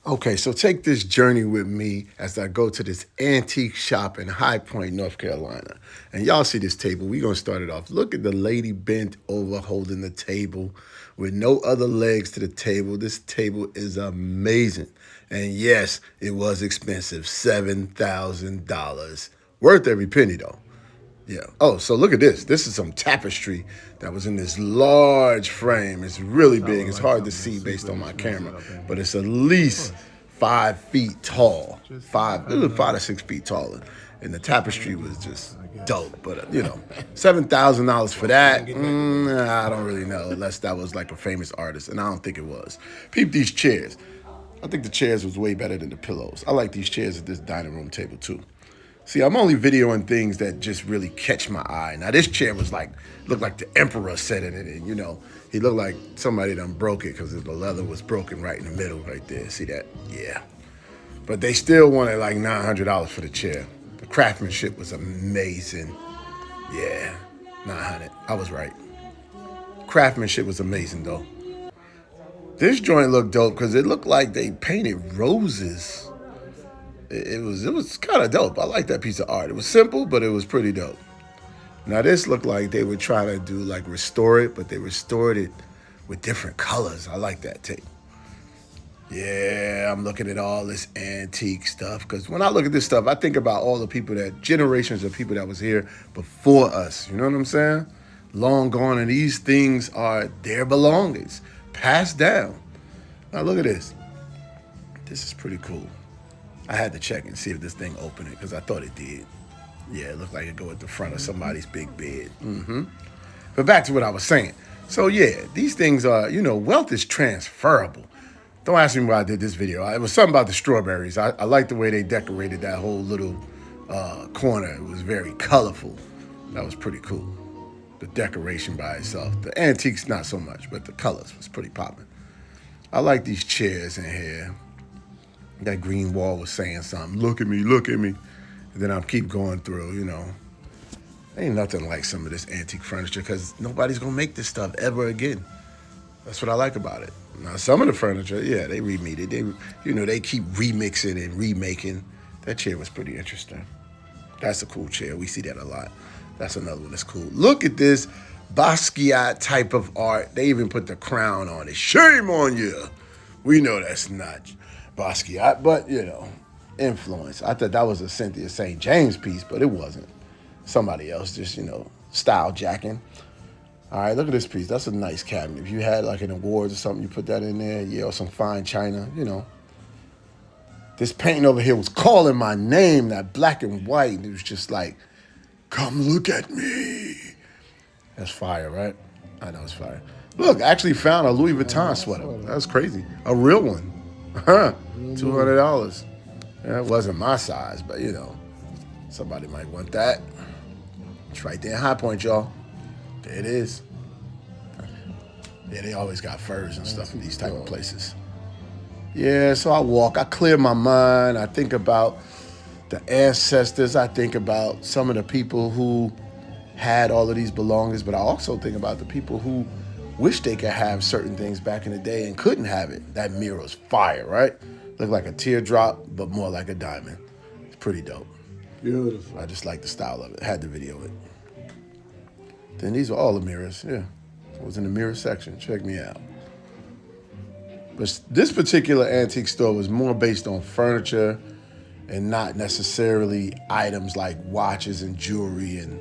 Okay, so take this journey with me as I go to this antique shop in High Point, North Carolina. And y'all see this table. We're going to start it off. Look at the lady bent over holding the table with no other legs to the table. This table is amazing. And yes, it was expensive, $7,000. Worth every penny, though. Yeah. Oh, so look at this. This is some tapestry that was in this large frame. It's really big. It's hard to see based on my camera, but it's at least 5 feet tall. It was 5 to 6 feet taller. And the tapestry was just dope. But, $7,000 for that, I don't really know, unless that was like a famous artist. And I don't think it was. Peep these chairs. I think the chairs was way better than the pillows. I like these chairs at this dining room table, too. See, I'm only videoing things that just really catch my eye. Now, this chair looked like the emperor sat in it, and he looked like somebody done broke it because the leather was broken right in the middle, right there. See that? Yeah. But they still wanted like $900 for the chair. The craftsmanship was amazing. Yeah, 900. I was right. Craftsmanship was amazing though. This joint looked dope because it looked like they painted roses. It was kind of dope. I like that piece of art. It was simple, but it was pretty dope. Now this looked like they were trying to do like restore it, but they restored it with different colors. I like that tape. Yeah, I'm looking at all this antique stuff because when I look at this stuff, I think about all the people generations of people that was here before us. You know what I'm saying? Long gone, and these things are their belongings, passed down. Now look at this. This is pretty cool. I had to check and see if this thing opened it because I thought it did. Yeah, it looked like it go at the front of somebody's big bed. But back to what I was saying. So yeah, these things are, wealth is transferable. Don't ask me why I did this video. It was something about the strawberries. I like the way they decorated that whole little corner. It was very colorful. That was pretty cool. The decoration by itself. The antiques, not so much, but the colors was pretty popping. I like these chairs in here. That green wall was saying something. Look at me, look at me. And then I'll keep going through, Ain't nothing like some of this antique furniture because nobody's going to make this stuff ever again. That's what I like about it. Now, some of the furniture, yeah, they remade it. They keep remixing and remaking. That chair was pretty interesting. That's a cool chair. We see that a lot. That's another one that's cool. Look at this Basquiat type of art. They even put the crown on it. Shame on you. We know that's not Basquiat, but, influence. I thought that was a Cynthia St. James piece, but it wasn't. Somebody else just, style jacking. All right, look at this piece. That's a nice cabinet. If you had like an awards or something, you put that in there, yeah, or some fine china, This painting over here was calling my name, that black and white. And it was just like, come look at me. That's fire, right? I know it's fire. Look, I actually found a Louis Vuitton sweater. That's crazy. A real one. $200. Yeah, it wasn't my size, but somebody might want that. It's right there in High Point, y'all. There it is. Yeah, they always got furs and stuff in these type of places. Yeah, so I clear my mind. I think about the ancestors. I think about some of the people who had all of these belongings, but I also think about the people who wish they could have certain things back in the day and couldn't have it. That mirror's fire, right? Looked like a teardrop, but more like a diamond. It's pretty dope. Beautiful. I just like the style of it. Had to video it. Then these are all the mirrors, yeah. I was in the mirror section. Check me out. But this particular antique store was more based on furniture and not necessarily items like watches and jewelry and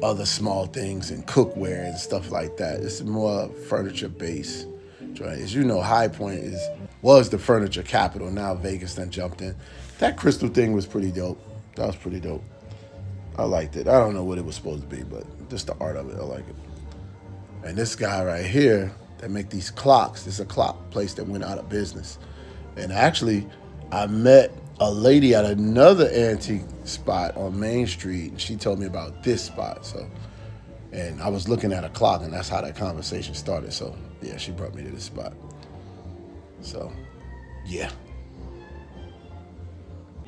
other small things and cookware and stuff like that. It's more furniture based. As you know, High Point was the furniture capital. Now Vegas done jumped in. That crystal thing was pretty dope. That was pretty dope. I liked it. I don't know what it was supposed to be, but just the art of it, I like it. And this guy right here that make these clocks, this is a clock place that went out of business. And actually, I met a lady at another antique spot on Main Street, and she told me about this spot. And I was looking at a clock, and that's how that conversation started. So, yeah, she brought me to this spot. So, yeah.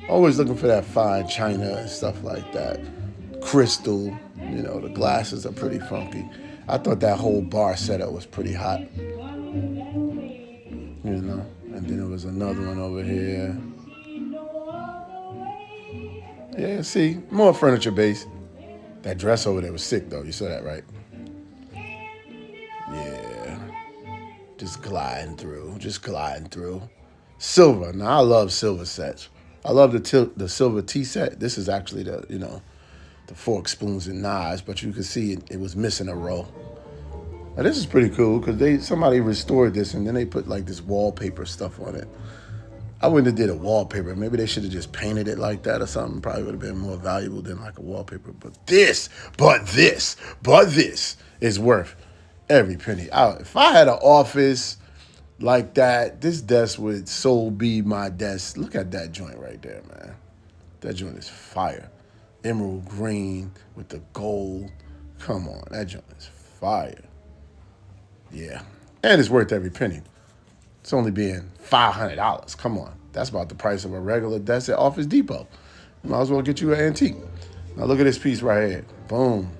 Always looking for that fine china and stuff like that. Crystal, the glasses are pretty funky. I thought that whole bar setup was pretty hot. And then it was There's another one over here. Yeah, see, more furniture base. That dress over there was sick though. You saw that, right? Yeah, just gliding through, just gliding through. Silver. Now I love silver sets. I love the silver tea set. This is actually the fork, spoons, and knives, but you can see it was missing a row. Now this is pretty cool because somebody restored this and then they put like this wallpaper stuff on it. I wouldn't have did a wallpaper. Maybe they should have just painted it like that or something. Probably would have been more valuable than like a wallpaper. But this is worth every penny. If I had an office like that, this desk would so be my desk. Look at that joint right there, man. That joint is fire. Emerald green with the gold. Come on, that joint is fire. Yeah. And it's worth every penny. It's only being $500. Come on. That's about the price of a regular desk at Office Depot. You might as well get you an antique. Now look at this piece right here. Boom.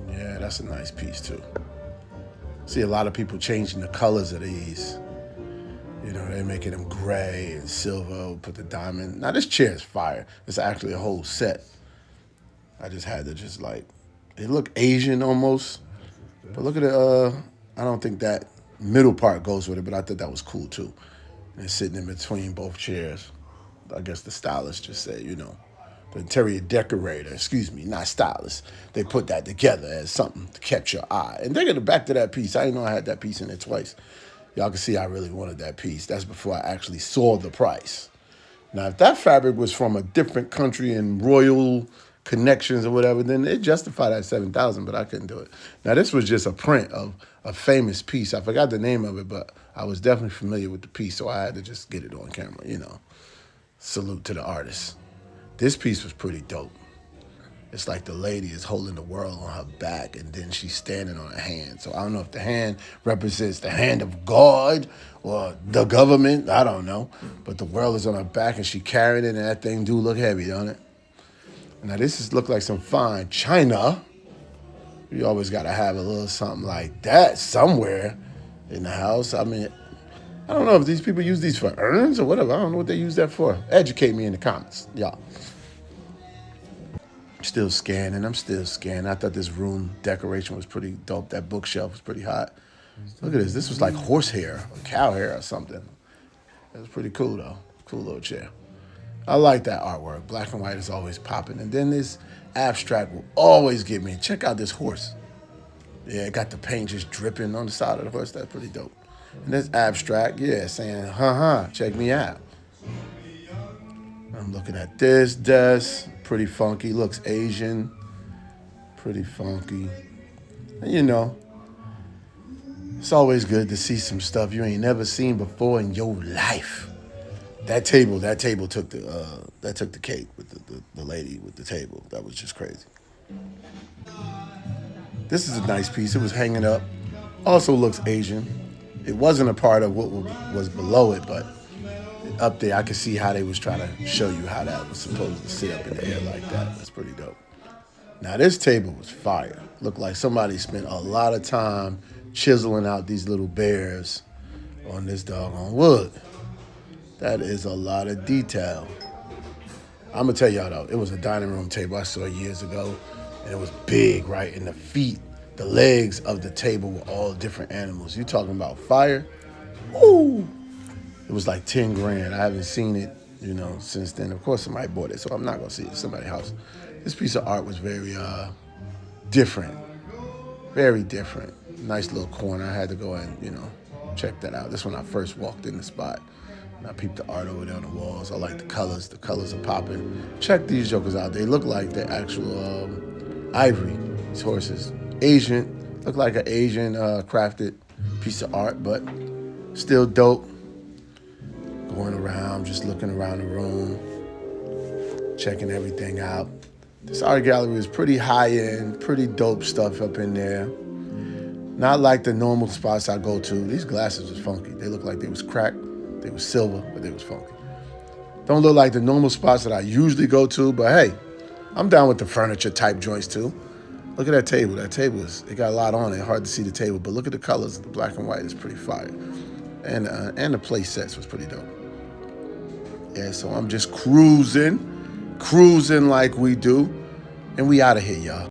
Yeah, that's a nice piece too. See a lot of people changing the colors of these. You know, they're making them gray and silver, put the diamond. Now this chair is fire. It's actually a whole set. I just had to just like, it look Asian almost. But look at it, I don't think that middle part goes with it, but I thought that was cool too. And it's sitting in between both chairs. I guess the stylist just said, the interior decorator, not stylist. They put that together as something to catch your eye. And they're getting back to that piece. I didn't know I had that piece in there twice. Y'all can see I really wanted that piece. That's before I actually saw the price. Now, if that fabric was from a different country and royal connections or whatever, then it justified that $7,000, but I couldn't do it. Now, this was just a print of a famous piece. I forgot the name of it, but I was definitely familiar with the piece, so I had to just get it on camera, Salute to the artist. This piece was pretty dope. It's like the lady is holding the world on her back, and then she's standing on her hand. So I don't know if the hand represents the hand of God or the government. I don't know. But the world is on her back, and she carrying it, and that thing do look heavy, don't it? Now, look like some fine china. You always got to have a little something like that somewhere in the house. I mean, I don't know if these people use these for urns or whatever. I don't know what they use that for. Educate me in the comments, y'all. I'm still scanning. I thought this room decoration was pretty dope. That bookshelf was pretty hot. Look at this. This was like horsehair or cow hair or something. It was pretty cool, though. Cool little chair. I like that artwork. Black and white is always popping. And then this abstract will always get me. Check out this horse. Yeah, it got the paint just dripping on the side of the horse. That's pretty dope. And this abstract, yeah, saying, check me out. I'm looking at this desk. Pretty funky. Looks Asian. Pretty funky. And it's always good to see some stuff you ain't never seen before in your life. That table took the cake with the lady with the table. That was just crazy. This is a nice piece. It was hanging up. Also looks Asian. It wasn't a part of what was below it, but up there I could see how they was trying to show you how that was supposed to sit up in the air like that. That's pretty dope. Now this table was fire. Looked like somebody spent a lot of time chiseling out these little bears on this doggone wood. That is a lot of detail. I'm going to tell y'all, though, it was a dining room table I saw years ago, and it was big, right? And the legs of the table were all different animals. You talking about fire? Woo! It was like 10 grand. I haven't seen it, since then. Of course, somebody bought it, so I'm not going to see it at somebody's house. This piece of art was very different. Very different. Nice little corner. I had to go and, check that out. This when I first walked in the spot. And I peeped the art over there on the walls. I like the colors. The colors are popping. Check these jokers out. They look like the actual ivory. These horses. Asian. Look like an Asian crafted piece of art, but still dope. Going around, just looking around the room. Checking everything out. This art gallery is pretty high-end, pretty dope stuff up in there. Not like the normal spots I go to. These glasses was funky. They looked like they was cracked. They was silver, but they was funky. Don't look like the normal spots that I usually go to, but hey, I'm down with the furniture type joints too. Look at that table. It got a lot on it. Hard to see the table, but look at the colors. The black and white is pretty fire. And the play sets was pretty dope. Yeah, so I'm just cruising like we do, and we out of here, y'all.